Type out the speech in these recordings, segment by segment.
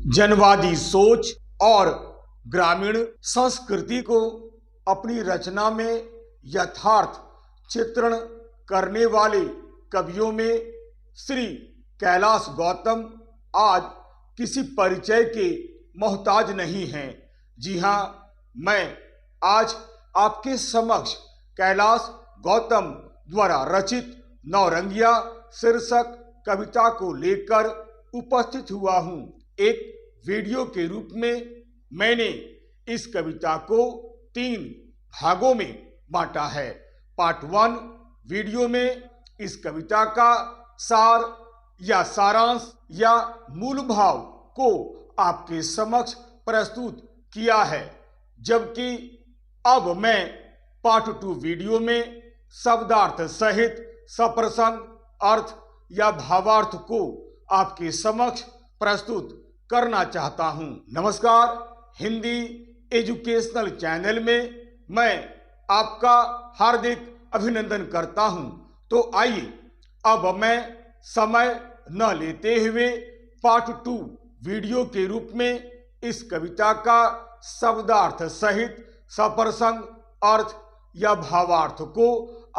जनवादी सोच और ग्रामीण संस्कृति को अपनी रचना में यथार्थ चित्रण करने वाले कवियों में श्री कैलाश गौतम आज किसी परिचय के मोहताज नहीं हैं। जी हाँ, मैं आज आपके समक्ष कैलाश गौतम द्वारा रचित नौरंगिया शीर्षक कविता को लेकर उपस्थित हुआ हूँ। एक वीडियो के रूप में मैंने इस कविता को 3 भागों में बांटा है। पार्ट 1 वीडियो में इस कविता का सार या सारांश या मूल भाव को आपके समक्ष प्रस्तुत किया है, जबकि अब मैं पार्ट 2 वीडियो में शब्दार्थ सहित सप्रसंग अर्थ या भावार्थ को आपके समक्ष प्रस्तुत करना चाहता हूं। नमस्कार, हिंदी एजुकेशनल चैनल में मैं आपका हार्दिक अभिनंदन करता हूं। तो आइए अब मैं समय न लेते हुए पार्ट 2 वीडियो के रूप में इस कविता का शब्दार्थ सहित सप्रसंग अर्थ या भावार्थ को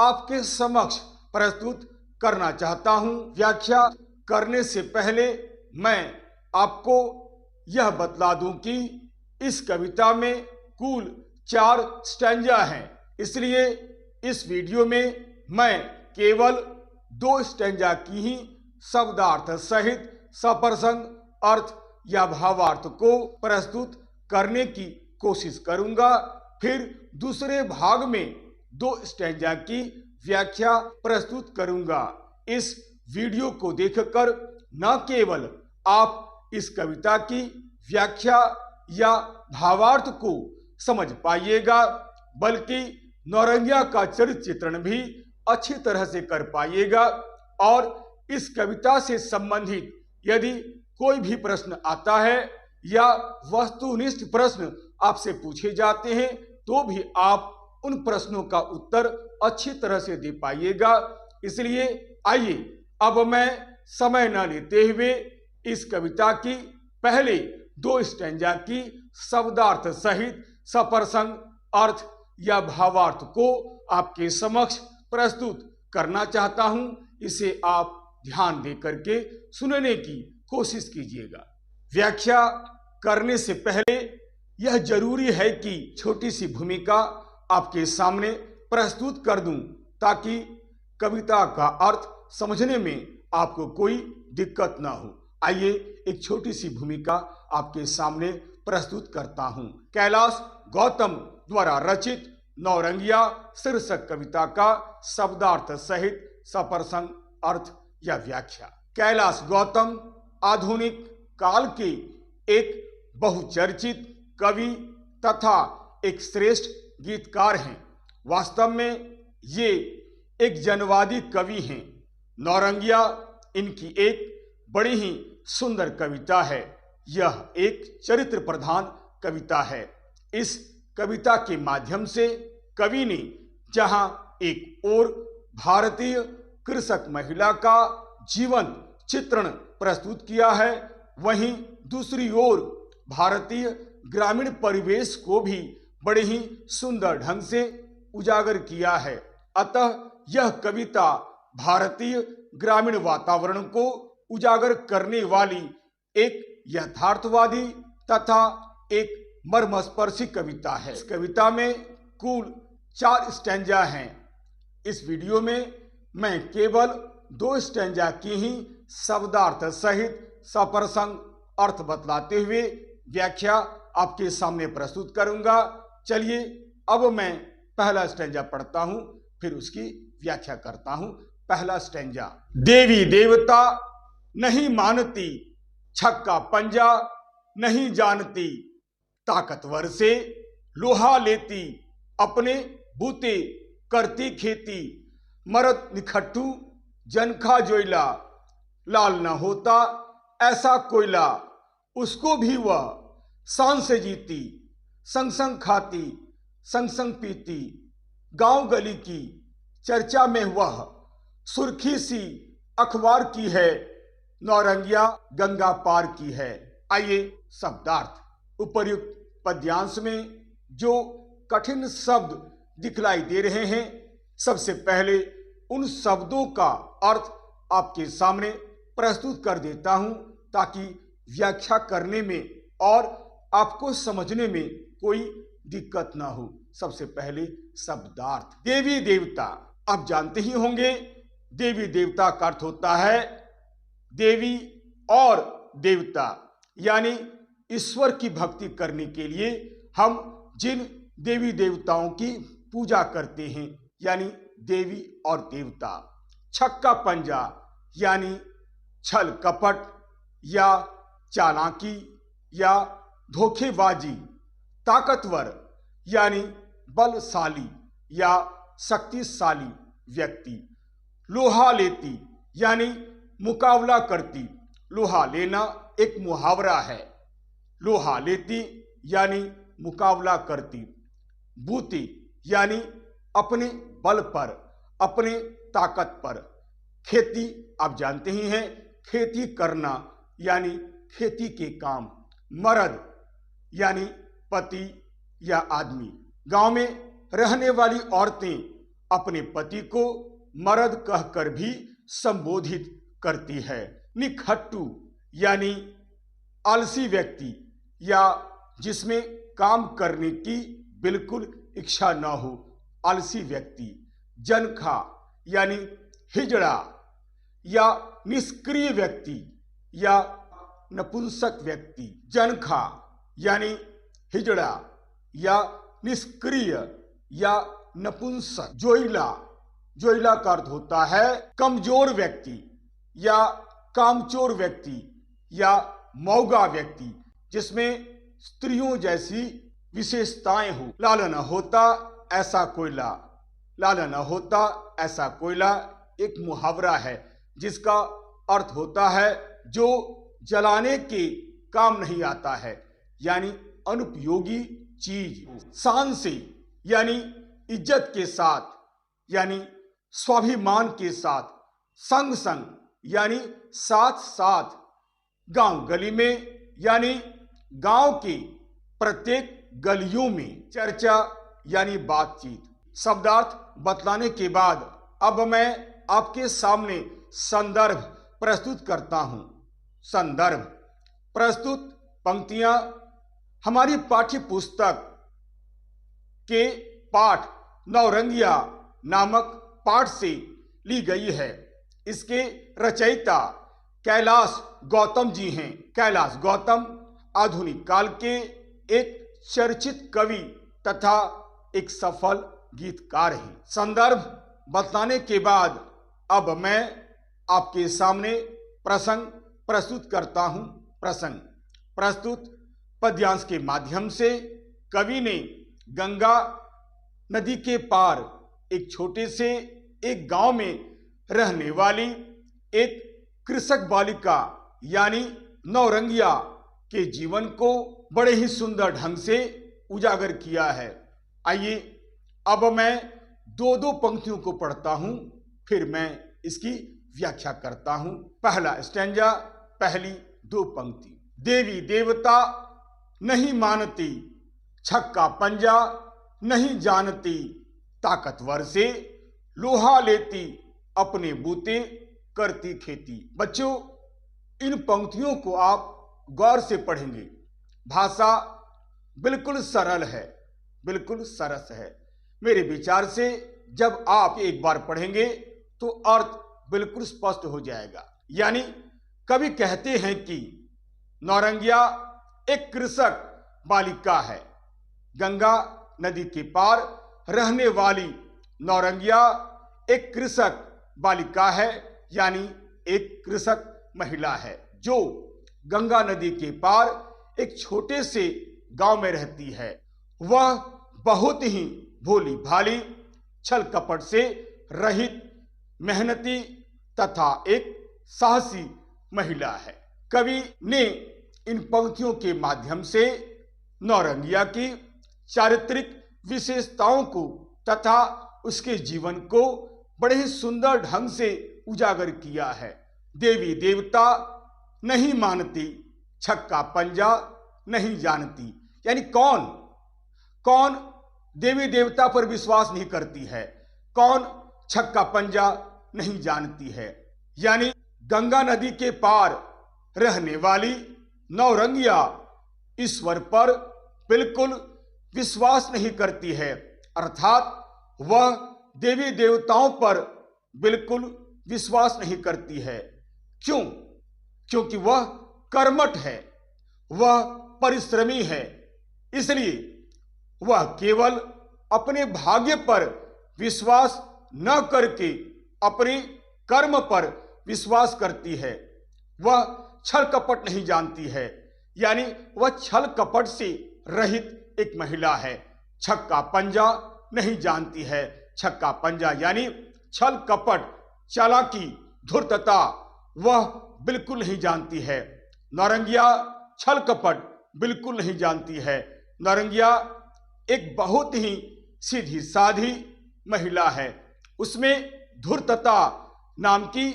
आपके समक्ष प्रस्तुत करना चाहता हूं। व्याख्या करने से पहले मैं आपको यह बतला दूं कि इस कविता में कुल 4 स्टैंजा हैं, इसलिए इस वीडियो में मैं केवल 2 स्टैंजा की ही शब्दार्थ सहित सप्रसंग अर्थ या भावार्थ को प्रस्तुत करने की कोशिश करूंगा। फिर दूसरे भाग में 2 स्टैंजा की व्याख्या प्रस्तुत करूंगा। इस वीडियो को देखकर न केवल आप इस कविता की व्याख्या या भावार्थ को समझ पाइएगा, बल्कि नौरंगिया का चरित्र चित्रण भी अच्छी तरह से कर पाइएगा। और इस कविता से संबंधित यदि कोई भी प्रश्न आता है या वस्तुनिष्ठ प्रश्न आपसे पूछे जाते हैं, तो भी आप उन प्रश्नों का उत्तर अच्छी तरह से दे पाइएगा। इसलिए आइए अब मैं समय न लेते हुए इस कविता की पहले 2 स्टैंजा की शब्दार्थ सहित सप्रसंग अर्थ या भावार्थ को आपके समक्ष प्रस्तुत करना चाहता हूं। इसे आप ध्यान दे करके सुनने की कोशिश कीजिएगा। व्याख्या करने से पहले यह जरूरी है कि छोटी सी भूमिका आपके सामने प्रस्तुत कर दूं, ताकि कविता का अर्थ समझने में आपको कोई दिक्कत ना हो। आइए एक छोटी सी भूमिका आपके सामने प्रस्तुत करता हूं। कैलाश गौतम द्वारा रचित नौरंगिया शीर्षक कविता का शब्दार्थ सहित सप्रसंग अर्थ या व्याख्या। कैलाश गौतम आधुनिक काल के एक बहुचर्चित कवि तथा एक श्रेष्ठ गीतकार हैं। वास्तव में ये एक जनवादी कवि हैं। नौरंगिया इनकी एक बड़ी ही सुंदर कविता है। यह एक चरित्र प्रधान कविता है। इस कविता के माध्यम से कवि ने जहां एक ओर भारतीय कृषक महिला का जीवन चित्रण प्रस्तुत किया है, वहीं दूसरी ओर भारतीय ग्रामीण परिवेश को भी बड़े ही सुंदर ढंग से उजागर किया है। अतः यह कविता भारतीय ग्रामीण वातावरण को उजागर करने वाली एक यथार्थवादी तथा एक मर्मस्पर्शी कविता है। इस कविता में कुल 4 स्टैंजा हैं। इस वीडियो में मैं केवल 2 स्टैंजा की ही शब्दार्थ सहित सप्रसंग अर्थ बतलाते हुए व्याख्या आपके सामने प्रस्तुत करूंगा। चलिए अब मैं पहला स्टैंजा पढ़ता हूं, फिर उसकी व्याख्या करता हूं। पहला स्टैंजा। देवी देवता नहीं मानती, छक्का पंजा नहीं जानती, ताकतवर से लोहा लेती, अपने बूते करती खेती, मरद निखट्टू जनखा जोइला, लाल न होता ऐसा कोयला, उसको भी वह शान से जीती, संग संग खाती, संग संग पीती, गांव गली की चर्चा में वह सुर्खी सी अखबार की है, नौरंगिया गंगा पार की है। आइए शब्दार्थ। उपर्युक्त पद्यांश में जो कठिन शब्द दिखलाई दे रहे हैं, सबसे पहले उन शब्दों का अर्थ आपके सामने प्रस्तुत कर देता हूं ताकि व्याख्या करने में और आपको समझने में कोई दिक्कत ना हो। सबसे पहले शब्दार्थ। देवी देवता, आप जानते ही होंगे देवी देवता का अर्थ होता है देवी और देवता, यानी ईश्वर की भक्ति करने के लिए हम जिन देवी देवताओं की पूजा करते हैं, यानी देवी और देवता। छक्का पंजा यानी छल कपट या चालाकी या धोखेबाजी। ताकतवर यानी बलशाली या शक्तिशाली व्यक्ति। लोहा लेती यानी मुकाबला करती। लोहा लेना एक मुहावरा है। लोहा लेती यानी मुकाबला करती। बूती यानी अपने बल पर, अपने ताकत पर। खेती, आप जानते ही हैं, खेती करना यानी खेती के काम। मर्द यानी पति या आदमी। गांव में रहने वाली औरतें अपने पति को मर्द कहकर भी संबोधित करती है। निखट्टू यानी आलसी व्यक्ति या जिसमें काम करने की बिल्कुल इच्छा न हो, आलसी व्यक्ति। जनखा यानी हिजड़ा या निष्क्रिय व्यक्ति या नपुंसक व्यक्ति। जनखा यानी हिजड़ा या निष्क्रिय या नपुंसक। जोइला, जोइला का अर्थ होता है कमजोर व्यक्ति या कामचोर व्यक्ति या मौगा व्यक्ति, जिसमें स्त्रियों जैसी विशेषताएं हो। लाला न होता ऐसा कोयला। लाला न होता ऐसा कोयला एक मुहावरा है जिसका अर्थ होता है जो जलाने के काम नहीं आता है, यानी अनुपयोगी चीज। शान से यानी इज्जत के साथ, यानी स्वाभिमान के साथ। संग संग यानी साथ साथ। गांव गली में यानी गांव के प्रत्येक गलियों में। चर्चा यानी बातचीत। शब्दार्थ बतलाने के बाद अब मैं आपके सामने संदर्भ प्रस्तुत करता हूं। संदर्भ। प्रस्तुत पंक्तियां हमारी पाठ्य पुस्तक के पाठ नौरंगिया नामक पाठ से ली गई है। इसके रचयिता कैलाश गौतम जी हैं। कैलाश गौतम आधुनिक काल के एक चर्चित कवि तथा एक सफल गीतकार हैं। संदर्भ बताने के बाद अब मैं आपके सामने प्रसंग प्रस्तुत करता हूं। प्रसंग। प्रस्तुत पद्यांश के माध्यम से कवि ने गंगा नदी के पार एक छोटे से एक गांव में रहने वाली एक कृषक बालिका यानी नौरंगिया के जीवन को बड़े ही सुंदर ढंग से उजागर किया है। आइए अब मैं दो दो पंक्तियों को पढ़ता हूं, फिर मैं इसकी व्याख्या करता हूं। पहला स्टैंजा, पहली दो पंक्ति। देवी देवता नहीं मानती, छक्का पंजा नहीं जानती, ताकतवर से लोहा लेती, अपने बूते करती खेती। बच्चों, इन पंक्तियों को आप गौर से पढ़ेंगे। भाषा बिल्कुल सरल है, बिल्कुल सरस है। मेरे विचार से जब आप एक बार पढ़ेंगे तो अर्थ बिल्कुल स्पष्ट हो जाएगा। यानी कवि कहते हैं कि नौरंगिया एक कृषक बालिका है। गंगा नदी के पार रहने वाली नौरंगिया एक कृषक बालिका है, यानी एक कृषक महिला है जो गंगा नदी के पार एक छोटे से गांव में रहती है। वह बहुत ही भोली भाली, छल कपट से रहित, मेहनती तथा एक साहसी महिला है। कवि ने इन पंक्तियों के माध्यम से नौरंगिया की चारित्रिक विशेषताओं को तथा उसके जीवन को बड़े ही सुंदर ढंग से उजागर किया है। देवी देवता नहीं मानती, छक्का पंजा नहीं जानती। यानी कौन कौन देवी देवता पर विश्वास नहीं करती है, कौन छक्का पंजा नहीं जानती है। यानी गंगा नदी के पार रहने वाली नौरंगिया ईश्वर पर बिल्कुल विश्वास नहीं करती है, अर्थात वह देवी देवताओं पर बिल्कुल विश्वास नहीं करती है। क्यों? क्योंकि वह कर्मठ है, वह परिश्रमी है, इसलिए वह केवल अपने भाग्य पर विश्वास न करके अपने कर्म पर विश्वास करती है। वह छल कपट नहीं जानती है, यानी वह छल कपट से रहित एक महिला है। छक्का पंजा नहीं जानती है। छक्का पंजा यानी छल कपट, चालाकी, धूर्तता वह बिल्कुल नहीं जानती है। नौरंगिया छल कपट बिल्कुल नहीं जानती है। नौरंगिया एक बहुत ही सीधी साधी महिला है, उसमें धूर्तता नाम की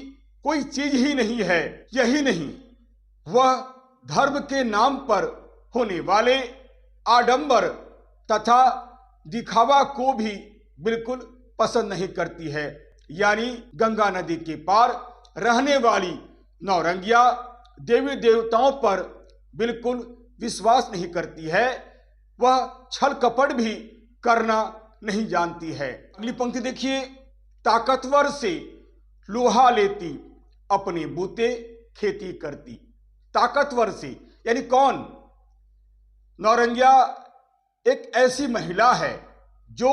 कोई चीज ही नहीं है। यही नहीं, वह धर्म के नाम पर होने वाले आडंबर तथा दिखावा को भी बिल्कुल पसंद नहीं करती है। यानी गंगा नदी के पार रहने वाली नौरंगिया देवी देवताओं पर बिल्कुल विश्वास नहीं करती है, वह छल कपट भी करना नहीं जानती है। अगली पंक्ति देखिए, ताकतवर से लोहा लेती, अपने बूते खेती करती। ताकतवर से यानी कौन? नौरंगिया एक ऐसी महिला है जो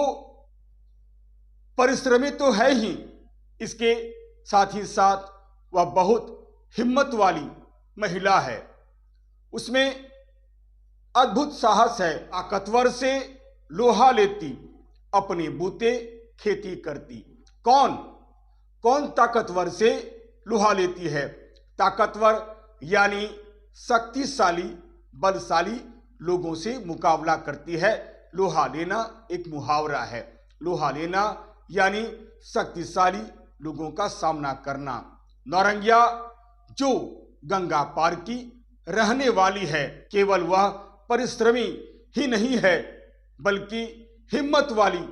परिश्रमी तो है ही, इसके साथ ही साथ वह बहुत हिम्मत वाली महिला है, उसमें अद्भुत साहस है। ताकतवर से लोहा लेती, अपने बूते खेती करती। कौन कौन ताकतवर से लोहा लेती है? ताकतवर यानी शक्तिशाली, बलशाली लोगों से मुकाबला करती है। लोहा लेना एक मुहावरा है। लोहा लेना यानी शक्तिशाली लोगों का सामना करना। नौरंगिया जो गंगा पार की रहने वाली है, केवल वह परिश्रमी ही नहीं है बल्कि हिम्मत वाली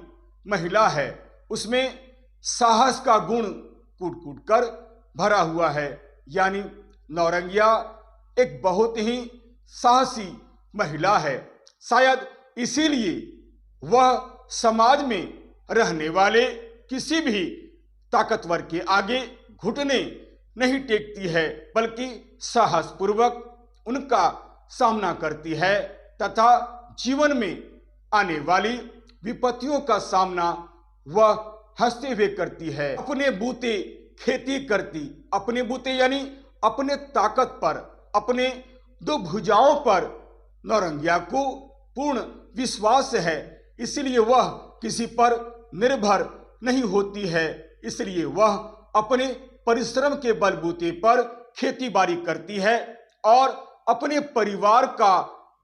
महिला है, उसमें साहस का गुण कूट कूट कर भरा हुआ है। यानी नौरंगिया एक बहुत ही साहसी महिला है। शायद इसीलिए वह समाज में रहने वाले किसी भी ताकतवर के आगे घुटने नहीं टेकती है, बल्कि साहस पूर्वक उनका सामना करती है तथा जीवन में आने वाली विपत्तियों का सामना वह हंसते हुए करती है। अपने बूते खेती करती। अपने बूते यानी अपने ताकत पर, अपने दो भुजाओं पर नौरंगिया को पूर्ण विश्वास है, इसलिए वह किसी पर निर्भर नहीं होती है। इसलिए वह अपने परिश्रम के बलबूते पर खेती बाड़ी करती है और अपने परिवार का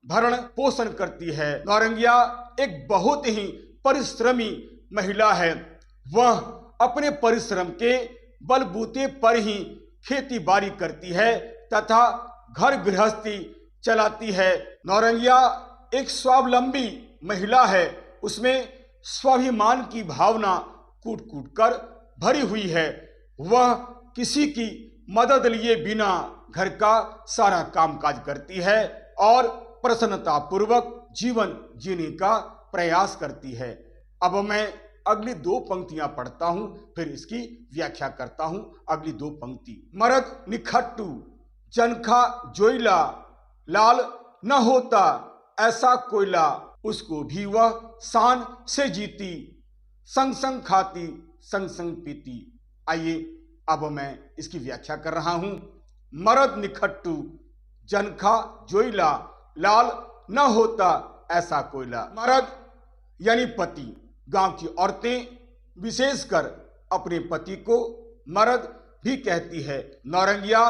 भरण पोषण करती है। नौरंगिया एक बहुत ही परिश्रमी महिला है। वह अपने परिश्रम के बलबूते पर ही खेती बाड़ी करती है तथा घर गृहस्थी चलाती है। नौरंगिया एक स्वावलंबी महिला है, उसमें स्वाभिमान की भावना कूट कूट कर भरी हुई है। वह किसी की मदद लिए बिना घर का सारा कामकाज करती है और प्रसन्नता पूर्वक जीवन जीने का प्रयास करती है। अब मैं अगली दो पंक्तियां पढ़ता हूं, फिर इसकी व्याख्या करता हूं। अगली दो पंक्ति, मरद निखट्टू जनखा जोइला, लाल न होता ऐसा कोयला, उसको भी वह शान से जीती, संग संग खाती संग संग पीती। आइए अब मैं इसकी व्याख्या कर रहा हूं। मरद निखट्टू जनखा जोइला, लाल न होता ऐसा कोयला। मरद यानी पति। गांव की औरतें विशेषकर अपने पति को मर्द भी कहती है। नौरंगिया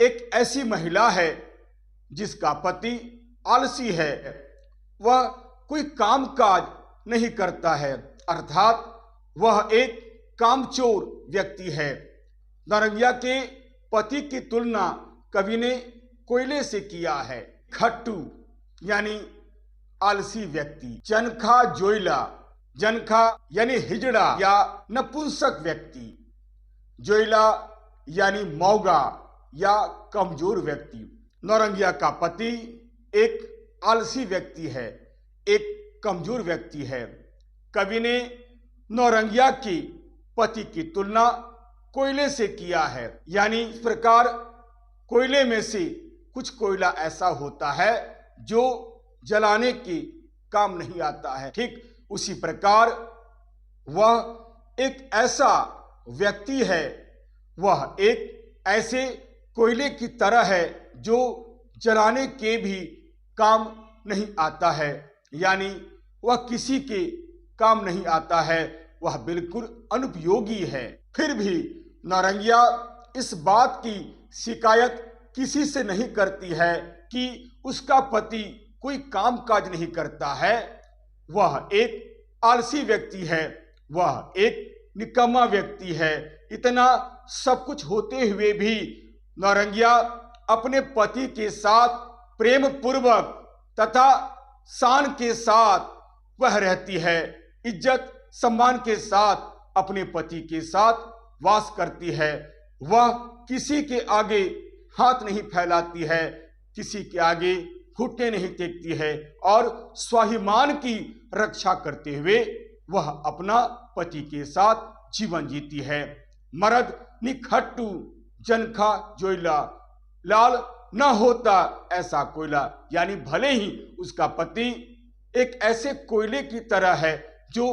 एक ऐसी महिला है जिसका पति आलसी है, वह कोई कामकाज नहीं करता है, अर्थात वह एक कामचोर व्यक्ति है। नौरंगिया के पति की तुलना कवि ने कोयले से किया है। खट्टू यानी आलसी व्यक्ति। जनखा जोइला, जनखा यानी हिजड़ा या नपुंसक व्यक्ति। जोइला यानी मौगा या कमजोर व्यक्ति। नौरंगिया का पति एक आलसी व्यक्ति है, एक कमजोर व्यक्ति है। कवि ने नौरंगिया के पति की तुलना कोयले से किया है, यानी इस प्रकार कोयले में से कुछ कोयला ऐसा होता है जो जलाने के काम नहीं आता है। ठीक उसी प्रकार वह एक ऐसा व्यक्ति है, वह एक ऐसे कोयले की तरह है जो जलाने के भी काम नहीं आता है, यानी वह किसी के काम नहीं आता है, वह बिल्कुल अनुपयोगी है। फिर भी नौरंगिया इस बात की शिकायत किसी से नहीं करती है कि उसका पति कोई काम काज नहीं करता है। वह एक आलसी व्यक्ति है, वह एक निकम्मा व्यक्ति है। इतना सब कुछ होते हुए भी नौरंगिया अपने पति के साथ प्रेम पूर्वक तथा शान के साथ वह रहती है, इज्जत सम्मान के साथ अपने पति के साथ वास करती है। वह किसी के आगे हाथ नहीं फैलाती है, किसी के आगे घुटने नहीं टेकती है और स्वाभिमान की रक्षा करते हुए वह अपना पति के साथ जीवन जीती है। मर्द निखट्टू जनखा जोइला, लाल न होता ऐसा कोयला, यानी भले ही उसका पति एक ऐसे कोयले की तरह है जो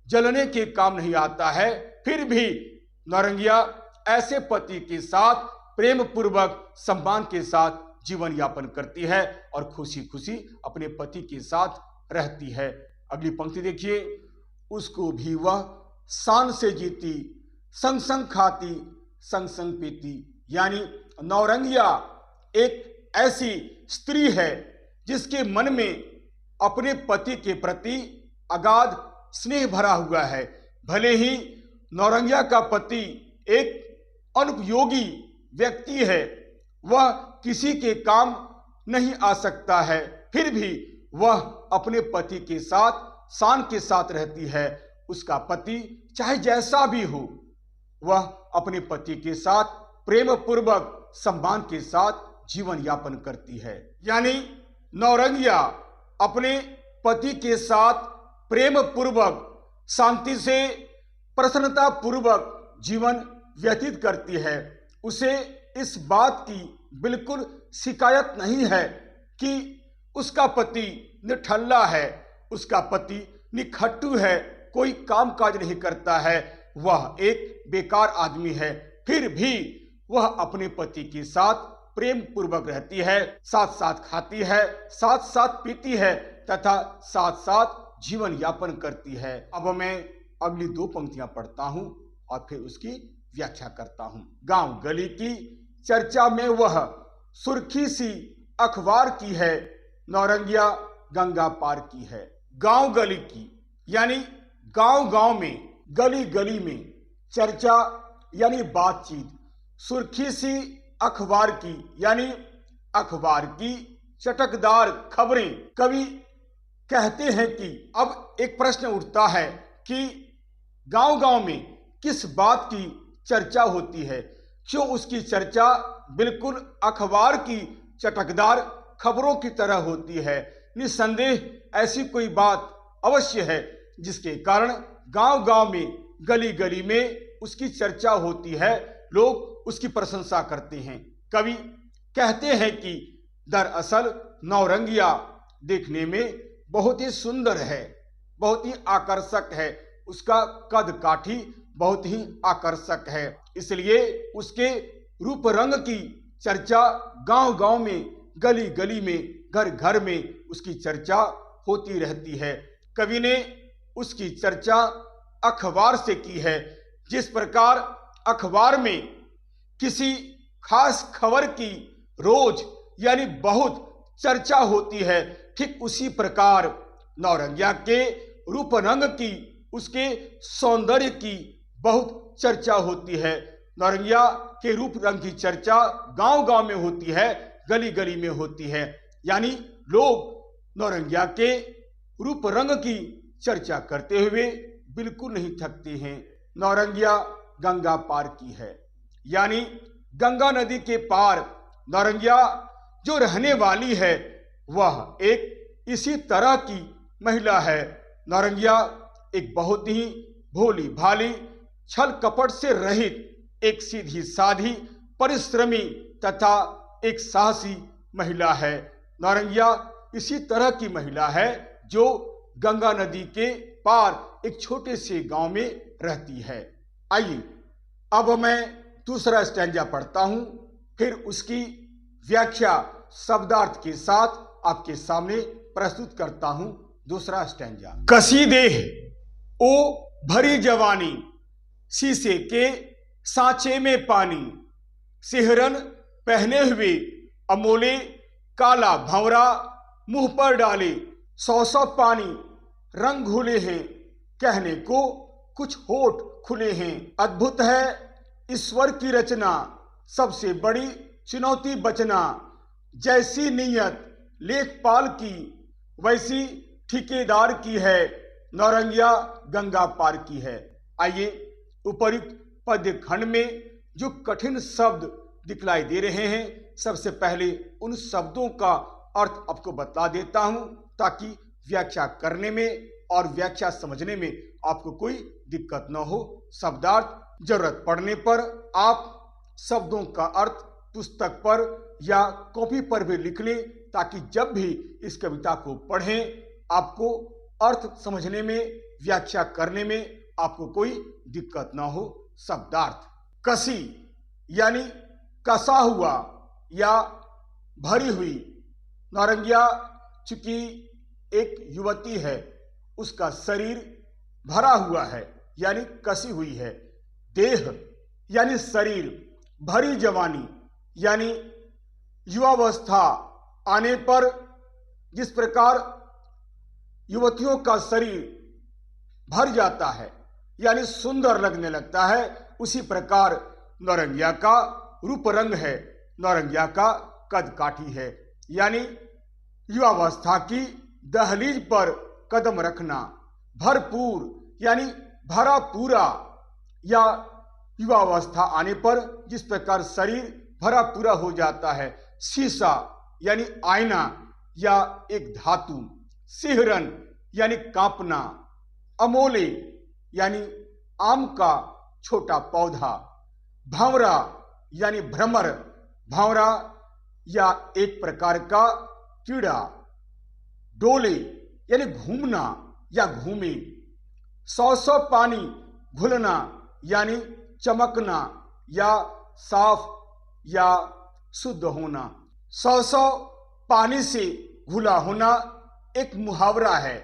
जलने के काम नहीं आता है, फिर भी नौरंगिया ऐसे पति के साथ प्रेम पूर्वक सम्मान के साथ जीवन यापन करती है और खुशी खुशी अपने पति के साथ रहती है। अगली पंक्ति देखिए, उसको भी वह शान से जीती, संग संग खाती, संग संग पीती। यानी नौरंगिया एक ऐसी स्त्री है जिसके मन में अपने पति के प्रति अगाध स्नेह भरा हुआ है। भले ही नौरंगिया का पति एक अनुपयोगी व्यक्ति है, वह किसी के काम नहीं आ सकता है, फिर भी वह अपने पति के साथ शान के साथ रहती है। उसका पति चाहे जैसा भी हो, वह अपने पति के साथ प्रेम पूर्वक सम्मान के साथ जीवन यापन करती है। यानी नौरंगिया अपने पति के साथ प्रेम पूर्वक शांति से प्रसन्नता पूर्वक जीवन व्यतीत करती है। उसे इस बात की बिल्कुल शिकायत नहीं है कि उसका पति निठल्ला है, उसका पति निखट्टू है, कोई काम काज नहीं करता है, वह एक बेकार आदमी है, फिर भी वह अपने पति के साथ प्रेम पूर्वक रहती है, साथ साथ खाती है, साथ साथ पीती है तथा साथ साथ जीवन यापन करती है। अब मैं अगली दो पंक्तियां पढ़ता हूं और फिर उसकी व्याख्या करता हूं। गांव गली की चर्चा में वह सुर्खी सी अखबार की है, नौरंगिया गंगा पार की है। गांव गली की यानी गांव गांव में, गली गली में चर्चा यानी बातचीत, सुर्खी सी अखबार की यानी अखबार की चटकदार खबरें। कवि कहते हैं कि अब एक प्रश्न उठता है कि गांव गांव में किस बात की चर्चा होती है, क्यों उसकी चर्चा बिल्कुल अखबार की चटकदार खबरों की तरह होती है। निस्संदेह ऐसी कोई बात अवश्य है जिसके कारण गांव गांव में, गली गली में उसकी चर्चा होती है, लोग उसकी प्रशंसा करते हैं। कवि कहते हैं कि दरअसल नौरंगिया देखने में बहुत ही सुंदर है, बहुत ही आकर्षक है, उसका कद काठी बहुत ही आकर्षक है, इसलिए उसके रूप रंग की चर्चा गांव गांव में, गली गली में, घर घर में उसकी चर्चा होती रहती है। कवि ने उसकी चर्चा अखबार से की है। जिस प्रकार अखबार में किसी खास खबर की रोज यानी बहुत चर्चा होती है, ठीक उसी प्रकार नौरंगिया के रूप रंग की, उसके सौंदर्य की बहुत चर्चा होती है। नौरंगिया के रूप रंग की चर्चा गांव गांव में होती है, गली गली में होती है। यानी लोग नौरंगिया के रूप रंग की चर्चा करते हुए बिल्कुल नहीं थकते हैं। नौरंगिया गंगा पार की है, यानी गंगा नदी के पार नौरंगिया जो रहने वाली है वह एक इसी तरह की महिला है। नौरंगिया एक बहुत ही भोली भाली, छल कपट से रहित, एक सीधी साधी, परिश्रमी तथा एक साहसी महिला है। नौरंगिया इसी तरह की महिला है जो गंगा नदी के पार एक छोटे से गांव में रहती है। आइए अब मैं दूसरा स्टैंजा पढ़ता हूं, फिर उसकी व्याख्या शब्दार्थ के साथ आपके सामने प्रस्तुत करता हूं। दूसरा स्टैंजा। कसी देह ओ भरी जवानी, शीशे के सांचे में पानी, सिहरन पहने हुए अमोले, काला भंवरा मुंह पर डाले, सौ पानी रंग घुले हैं, कहने को कुछ होठ खुले हैं। अद्भुत है ईश्वर की रचना, सबसे बड़ी चुनौती बचना, जैसी नीयत लेखपाल की वैसी ठेकेदार की है, नौरंगिया गंगा पार की है। आइए उपयुक्त पद्य खंड में जो कठिन शब्द दिखलाई दे रहे हैं, सबसे पहले उन शब्दों का अर्थ आपको बता देता हूं ताकि व्याख्या करने में और व्याख्या समझने में आपको कोई दिक्कत न हो। शब्दार्थ जरूरत पड़ने पर आप शब्दों का अर्थ पुस्तक पर या कॉपी पर भी लिख लें ताकि जब भी इस कविता को पढ़ें आपको अर्थ समझने में, व्याख्या करने में आपको कोई दिक्कत ना हो। शब्दार्थ। कसी यानी कसा हुआ या भरी हुई। नौरंगिया चूंकि एक युवती है, उसका शरीर भरा हुआ है यानी कसी हुई है। देह यानी शरीर, भरी जवानी यानी युवावस्था आने पर जिस प्रकार युवतियों का शरीर भर जाता है यानी सुंदर लगने लगता है, उसी प्रकार नौरंगिया का रूप रंग है, नौरंगिया का कद काठी है। यानी युवावस्था की दहलीज पर कदम रखना। भरपूर यानी भरा पूरा, या युवावस्था आने पर जिस प्रकार शरीर भरा पूरा हो जाता है। शीशा यानी आईना या एक धातु। सिहरन यानी कांपना। अमोले यानी आम का छोटा पौधा। भंवरा यानी भ्रमर, भंवरा या एक प्रकार का कीड़ा। डोले यानी घूमना या घूमे। सौ पानी घुलना यानी चमकना या साफ या शुद्ध होना। सौ पानी से घुला होना एक मुहावरा है।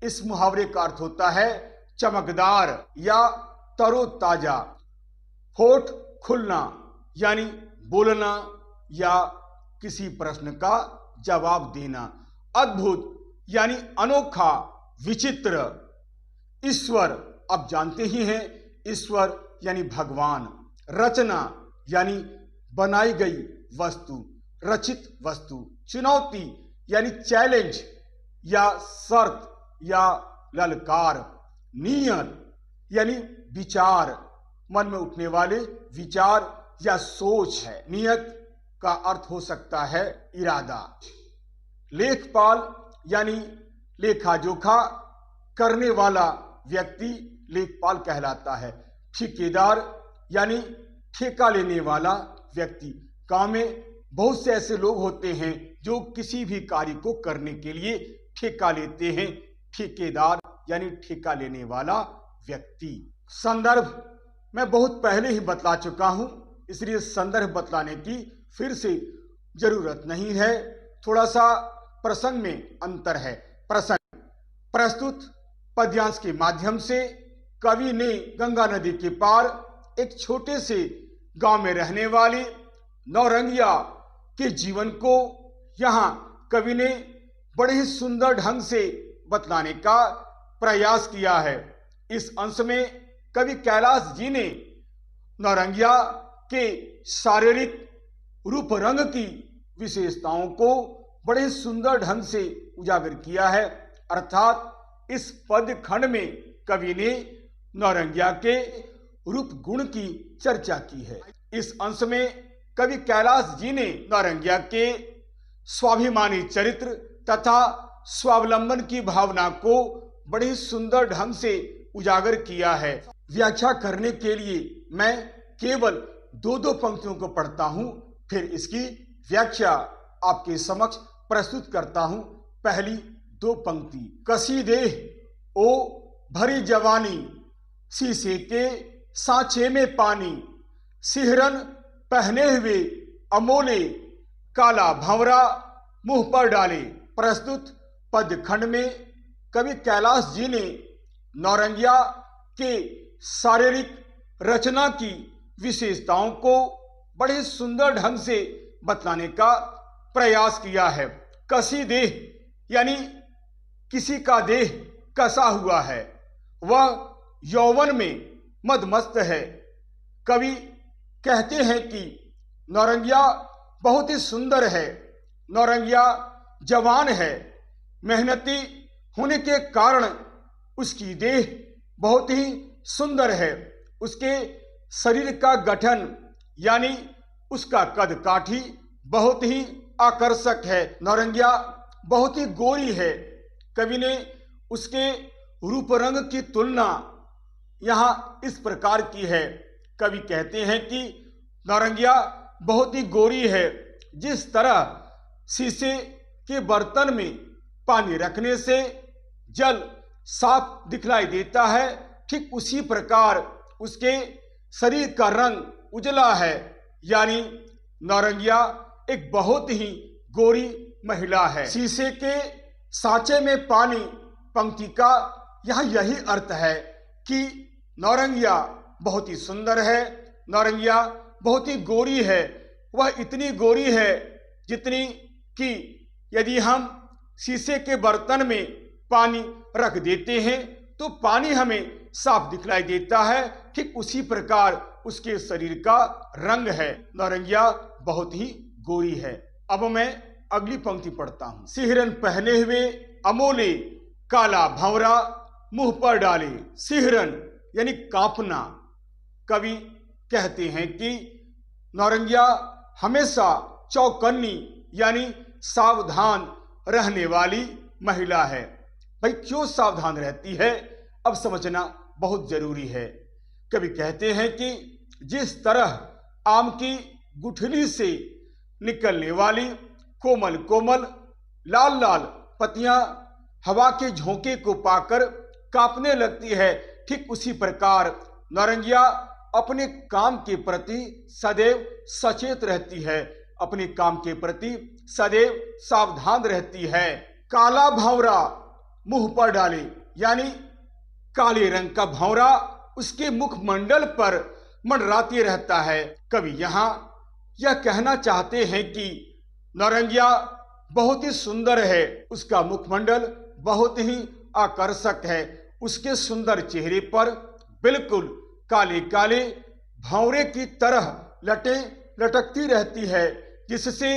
इस मुहावरे का अर्थ होता है चमकदार या तरोताजा। होठ खुलना यानी बोलना या किसी प्रश्न का जवाब देना। अद्भुत यानी अनोखा, विचित्र। ईश्वर, आप जानते ही हैं, ईश्वर यानी भगवान। रचना यानी बनाई गई वस्तु, रचित वस्तु। चुनौती यानी चैलेंज या शर्त या ललकार। नियत यानी विचार, मन में उठने वाले विचार या सोच है। नियत का अर्थ हो सकता है इरादा। लेखपाल यानी लेखा जोखा करने वाला व्यक्ति लेखपाल कहलाता है। ठेकेदार यानी ठेका लेने वाला व्यक्ति। गांव में बहुत से ऐसे लोग होते हैं जो किसी भी कार्य को करने के लिए ठेका लेते हैं। ठेकेदार यानी ठेका लेने वाला व्यक्ति। संदर्भ मैं बहुत पहले ही बतला चुका हूं, इसलिए संदर्भ बतलाने की फिर से जरूरत नहीं है। थोड़ा सा प्रसंग में अंतर है। प्रसंग। प्रस्तुत पद्यांश के माध्यम से कवि ने गंगा नदी के पार एक छोटे से गांव में रहने वाली नौरंगिया के जीवन को यहाँ कवि ने बड़े ही सुंदर ढंग से बतलाने का प्रयास किया है। इस अंश में कवि कैलाश जी ने नौरंगिया के शारीरिक रूप रंग की विशेषताओं को बड़े सुंदर ढंग से उजागर किया है। अर्थात इस पद खंड में कवि ने नौरंगिया के रूप गुण की चर्चा की है। इस अंश में कवि कैलाश जी ने नौरंगिया के स्वाभिमानी चरित्र तथा स्वावलंबन की भावना को बड़े सुंदर ढंग से उजागर किया है। व्याख्या करने के लिए मैं केवल दो पंक्तियों को पढ़ता हूं, फिर इसकी व्याख्या आपके समक्ष प्रस्तुत करता हूं। पहली दो पंक्ति। कसी देह ओ भरी जवानी, शीशे के सांचे में पानी, सिहरन पहने हुए अमोले, काला भंवरा मुंह पर डाले। प्रस्तुत पद खंड में कवि कैलाश जी ने नौरंगिया के शारीरिक रचना की विशेषताओं को बड़े सुंदर ढंग से बतलाने का प्रयास किया है। कसी देह यानी किसी का देह कसा हुआ है, वह यौवन में मदमस्त है। कवि कहते हैं कि नौरंगिया बहुत ही सुंदर है, नौरंगिया जवान है, मेहनती होने के कारण उसकी देह बहुत ही सुंदर है। उसके शरीर का गठन यानी उसका कद काठी बहुत ही आकर्षक है। नौरंगिया बहुत ही गोरी है। कवि ने उसके रूप रंग की तुलना यहाँ इस प्रकार की है। कवि कहते हैं कि नौरंगिया बहुत ही गोरी है। जिस तरह शीशे के बर्तन में पानी रखने से जल साफ दिखलाई देता है, ठीक उसी प्रकार उसके शरीर का रंग उजला है। यानी नौरंगिया एक बहुत ही गोरी महिला है। शीशे के सांचे में पानी पंक्ति का यहाँ यही अर्थ है कि नौरंगिया बहुत ही सुंदर है, नौरंगिया बहुत ही गोरी है। वह इतनी गोरी है जितनी कि यदि हम शीशे के बर्तन में पानी रख देते हैं तो पानी हमें साफ दिखलाई देता है, ठीक उसी प्रकार उसके शरीर का रंग है। नौरंगिया बहुत ही गोरी है। अब मैं अगली पंक्ति पढ़ता हूं। सिहरन पहने हुए अमोले, काला भंवरा मुंह पर डाले। सिहरन यानी कांपना। कवि कहते हैं कि नौरंगिया हमेशा चौकन्नी यानी सावधान रहने वाली महिला है। भाई क्यों सावधान रहती है, अब समझना बहुत जरूरी है। कवि कहते हैं कि जिस तरह आम की गुठली से निकलने वाली कोमल कोमल लाल लाल पत्तियां हवा के झोंके को पाकर कांपने लगती है, ठीक उसी प्रकार नौरंगिया अपने काम के प्रति सदैव सचेत रहती है, अपने काम के प्रति सदैव सावधान रहती है। काला भंवरा मुंह पर डाले यानी काले रंग का भंवरा उसके मुखमंडल पर मंडराते रहता है। कवि यहाँ यह कहना चाहते हैं कि नौरंगिया बहुत ही सुंदर है, उसका मुखमंडल बहुत ही आकर्षक है। उसके सुंदर चेहरे पर बिल्कुल काले काले भंवरे की तरह लटें लटकती रहती है, जिससे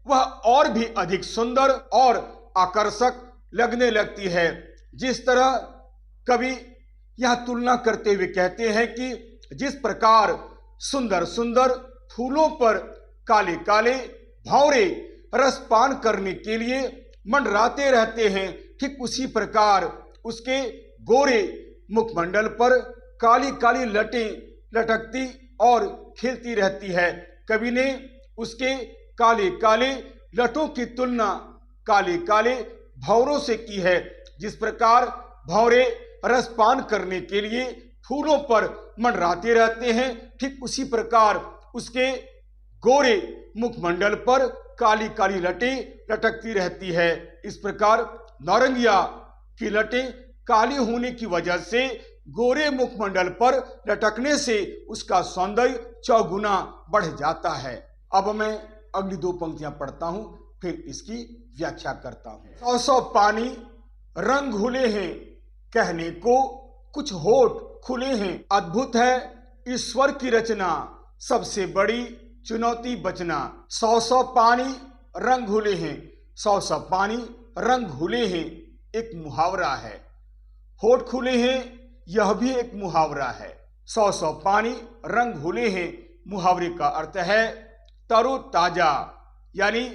वह और भी अधिक सुंदर और आकर्षक लगने लगती है। जिस तरह कवि यह तुलना करते हुए कहते हैं कि जिस प्रकार सुंदर सुंदर फूलों पर काले काले भंवरे रसपान करने के लिए मंडराते रहते हैं, ठीक उसी प्रकार उसके गोरे मुखमंडल पर काली काली लटें लटकती और खिलती रहती है। कवि ने उसके काले काले लटों की तुलना काले काले भंवरों से की है। जिस प्रकार भंवरे रसपान करने के लिए फूलों पर मंडराते रहते हैं, ठीक उसी प्रकार उसके गोरे मुखमंडल पर काली काली लटें लटकती रहती है। इस प्रकार नौरंगिया की लटें काली होने की वजह से गोरे मुखमंडल पर लटकने से उसका सौंदर्य चौगुना बढ़ जाता है। अब मैं अगली दो पंक्तियां पढ़ता हूं, फिर इसकी व्याख्या करता हूं। सौ सौ पानी रंग घुले हैं, कहने को कुछ होठ खुले हैं। अद्भुत है ईश्वर की रचना, सबसे बड़ी चुनौती बचना। सौ सौ पानी रंग घुले हैं, 100 पानी रंग घुले हैं, एक मुहावरा है। होठ खुले हैं, यह भी एक मुहावरा है। 100 पानी रंग घुले हैं, मुहावरे का अर्थ है तरोताजा यानी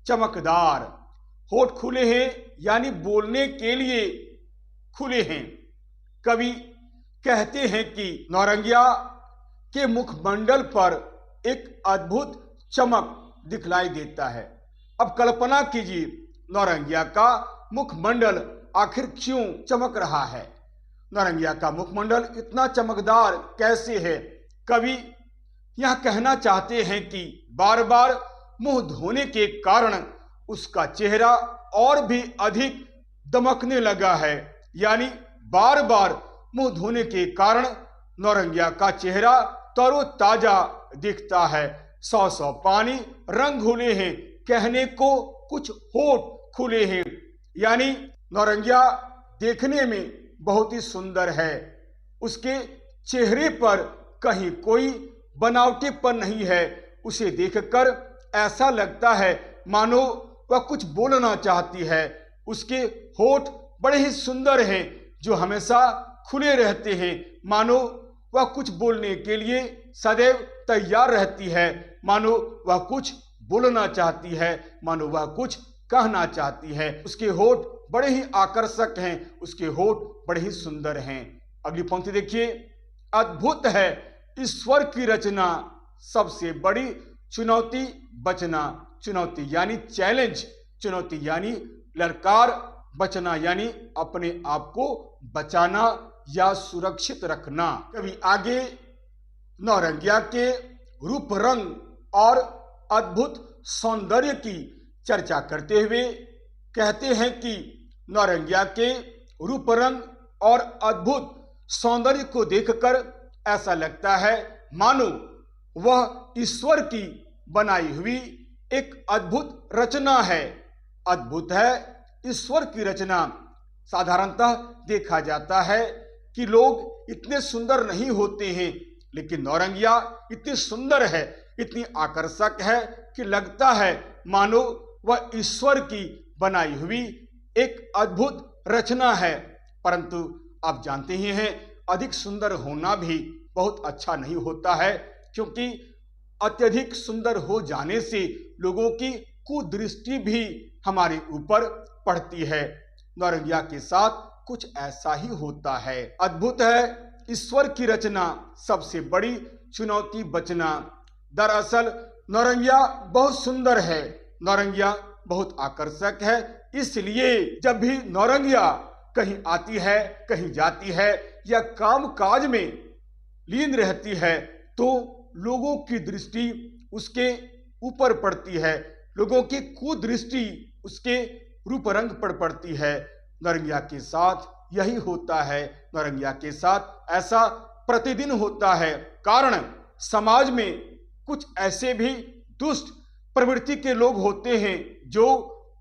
चमकदार। होठ खुले हैं यानी बोलने के लिए खुले हैं। कवि कहते हैं कि नौरंगिया के मुखमंडल पर एक अद्भुत चमक दिखलाई देता है। अब कल्पना कीजिए नौरंगिया का मुखमंडल आखिर क्यों चमक रहा है। नौरंगिया का मुखमंडल इतना चमकदार कैसे है। कवि यह कहना चाहते हैं कि बार बार मुंह धोने के कारण उसका चेहरा और भी अधिक दमकने लगा है। यानी बार बार मुंह धोने के कारण नौरंगिया का चेहरा तरोताजा दिखता है। 100 पानी रंग घुले हैं, कहने को कुछ होठ खुले हैं। यानी नौरंगिया देखने में बहुत ही सुंदर है। उसके चेहरे पर कहीं कोई बनावटीपन नहीं है। उसे देखकर ऐसा लगता है मानो वह कुछ बोलना चाहती है। उसके होठ बड़े ही सुंदर हैं जो हमेशा खुले रहते हैं, मानो वह कुछ बोलने के लिए सदैव तैयार रहती है, मानो वह कुछ बोलना चाहती है, मानो वह कुछ कहना चाहती है। उसके होठ बड़े ही आकर्षक हैं, उसके होठ बड़े ही सुंदर हैं। अगली पंक्ति देखिए, अद्भुत है ईश्वर की रचना, सबसे बड़ी चुनौती बचना। चुनौती यानी चैलेंज, चुनौती यानी ललकार, बचना यानी अपने आप को बचाना या सुरक्षित रखना। कभी आगे नौरंगिया के रूप रंग और अद्भुत सौंदर्य की चर्चा करते हुए कहते हैं कि नौरंगिया के रूप रंग और अद्भुत सौंदर्य को देखकर ऐसा लगता है मानो वह ईश्वर की बनाई हुई एक अद्भुत रचना है। अद्भुत है ईश्वर की रचना। साधारणतः देखा जाता है कि लोग इतने सुंदर नहीं होते हैं, लेकिन नौरंगिया इतनी सुंदर है, इतनी आकर्षक है कि लगता है मानो वह ईश्वर की बनाई हुई एक अद्भुत रचना है। परंतु आप जानते ही हैं अधिक सुंदर होना भी बहुत अच्छा नहीं होता है, क्योंकि अत्यधिक सुंदर हो जाने से लोगों की कुदृष्टि भी हमारे ऊपर पड़ती है। नौरंगिया के साथ कुछ ऐसा ही होता है। अद्भुत है ईश्वर की रचना, सबसे बड़ी चुनौती बचना। दरअसल नौरंगिया बहुत सुंदर है, नौरंगिया बहुत आकर्षक है, इसलिए जब भी नौरंगिया कहीं आती है, कहीं जाती है या काम काज में लीन रहती है तो लोगों की दृष्टि उसके ऊपर पड़ती है, लोगों की कुदृष्टि उसके रूप रंग पर पड़ती है। नौरंगिया के साथ यही होता है, नौरंगिया के साथ ऐसा प्रतिदिन होता है। कारण समाज में कुछ ऐसे भी दुष्ट प्रवृत्ति के लोग होते हैं जो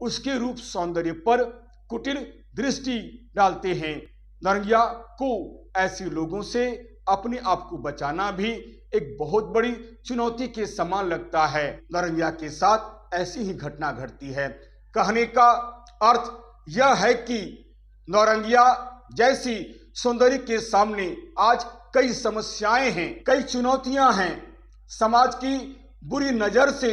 उसके रूप सौंदर्य पर कुटिल दृष्टि डालते हैं। नौरंगिया को ऐसे लोगों से अपने आप को बचाना भी एक बहुत बड़ी चुनौती के समान लगता है। नौरंगिया के साथ ऐसी ही घटना घटती है। कहने का अर्थ यह है कि नौरंगिया जैसी सौंदर्य के सामने आज कई समस्याएं हैं, कई चुनौतियां हैं। समाज की बुरी नजर से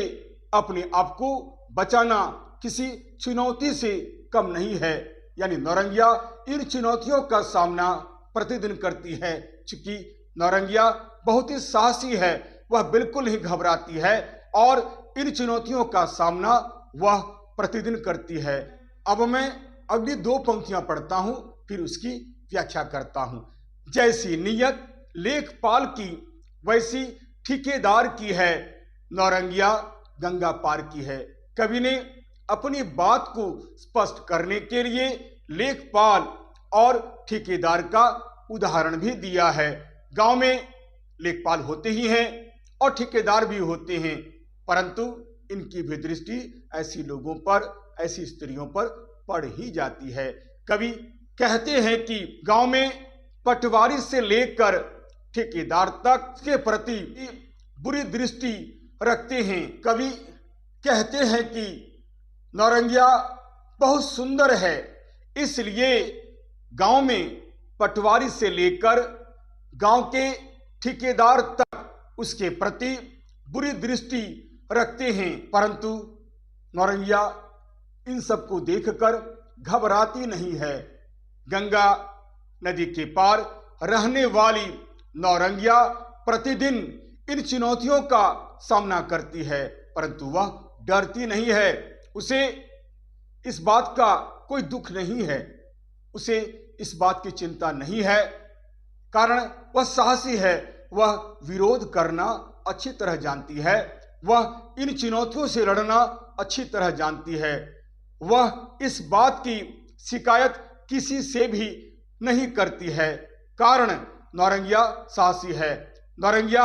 अपने आप को बचाना किसी चुनौती से कम नहीं है। यानी नौरंगिया इन चुनौतियों का सामना प्रतिदिन करती है। चूंकि नौरंगिया बहुत ही साहसी है, वह बिल्कुल ही घबराती है और इन चुनौतियों का सामना वह प्रतिदिन करती है। अब मैं अगली 2 पंक्तियां पढ़ता हूं, फिर उसकी व्याख्या करता हूं। जैसी नीयत लेखपाल की वैसी ठेकेदार की है, नौरंगिया गंगा पार की है। कवि ने अपनी बात को स्पष्ट करने के लिए लेखपाल और ठेकेदार का उदाहरण भी दिया है। गांव में लेखपाल होते ही हैं और ठेकेदार भी होते हैं, परंतु इनकी भी दृष्टि ऐसी लोगों पर, ऐसी स्त्रियों पर पड़ ही जाती है। कवि कहते हैं कि गांव में पटवारी से लेकर ठेकेदार तक के प्रति बुरी दृष्टि रखते हैं। कवि कहते हैं कि नौरंगिया बहुत सुंदर है, इसलिए गांव में पटवारी से लेकर गांव के ठेकेदार तक उसके प्रति बुरी दृष्टि रखते हैं। परंतु नौरंगिया इन सबको देखकर घबराती नहीं है। गंगा नदी के पार रहने वाली नौरंगिया प्रतिदिन इन चुनौतियों का सामना करती है, परंतु वह डरती नहीं है। उसे इस बात का कोई दुख नहीं है, उसे इस बात की चिंता नहीं है, कारण वह साहसी है। वह विरोध करना अच्छी तरह जानती है, वह इन चुनौतियों से लड़ना अच्छी तरह जानती है। वह इस बात की शिकायत किसी से भी नहीं करती है, कारण नौरंगिया साहसी है। नौरंगिया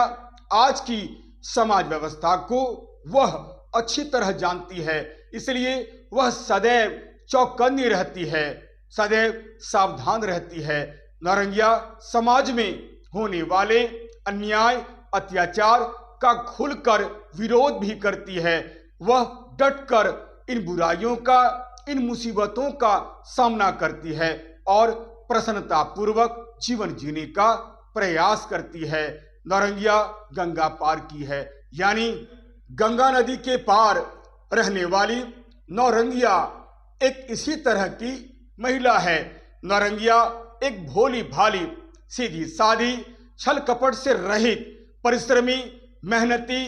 आज की समाज व्यवस्था को वह अच्छी तरह जानती है, इसलिए वह सदैव चौकन्नी रहती है, सदैव सावधान रहती है। नौरंगिया समाज में होने वाले अन्याय अत्याचार का खुलकर विरोध भी करती है। वह डटकर इन बुराइयों का, इन मुसीबतों का सामना करती है और प्रसन्नता पूर्वक जीवन जीने का प्रयास करती है। नौरंगिया गंगा पार की है, यानी गंगा नदी के पार रहने वाली नौरंगिया एक इसी तरह की महिला है। नौरंगिया एक भोली भाली, सीधी सादी, छल कपट से रहित, परिश्रमी, मेहनती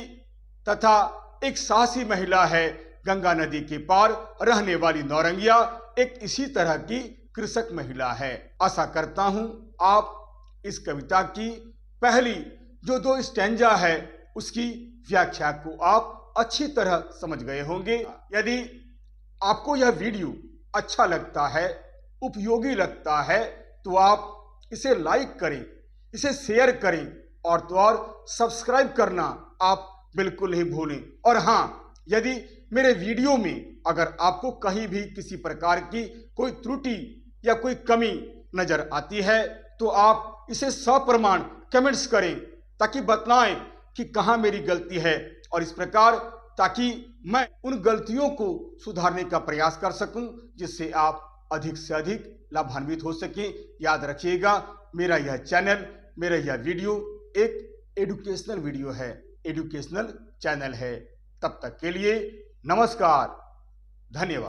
तथा एक साहसी महिला है। गंगा नदी के पार रहने वाली नौरंगिया एक इसी तरह की कृषक महिला है। आशा करता हूं आप इस कविता की पहली जो 2 स्टैंजा है उसकी व्याख्या को आप अच्छी तरह समझ गए होंगे। यदि आपको यह वीडियो अच्छा लगता है, उपयोगी लगता है, तो आप इसे लाइक करें, इसे शेयर करें और तो और सब्सक्राइब करना आप बिल्कुल नहीं भूलें। और हाँ, यदि मेरे वीडियो में अगर आपको कहीं भी किसी प्रकार की कोई त्रुटि या कोई कमी नजर आती है तो आप इसे सप्रमाण कमेंट्स करें, ताकि बतलाएं कि कहाँ मेरी गलती है, और इस प्रकार ताकि मैं उन गलतियों को सुधारने का प्रयास कर सकूं, जिससे आप अधिक से अधिक लाभान्वित हो सकें। याद रखिएगा, मेरा यह चैनल, मेरा यह वीडियो एक एजुकेशनल वीडियो है, एजुकेशनल चैनल है। तब तक के लिए नमस्कार, धन्यवाद।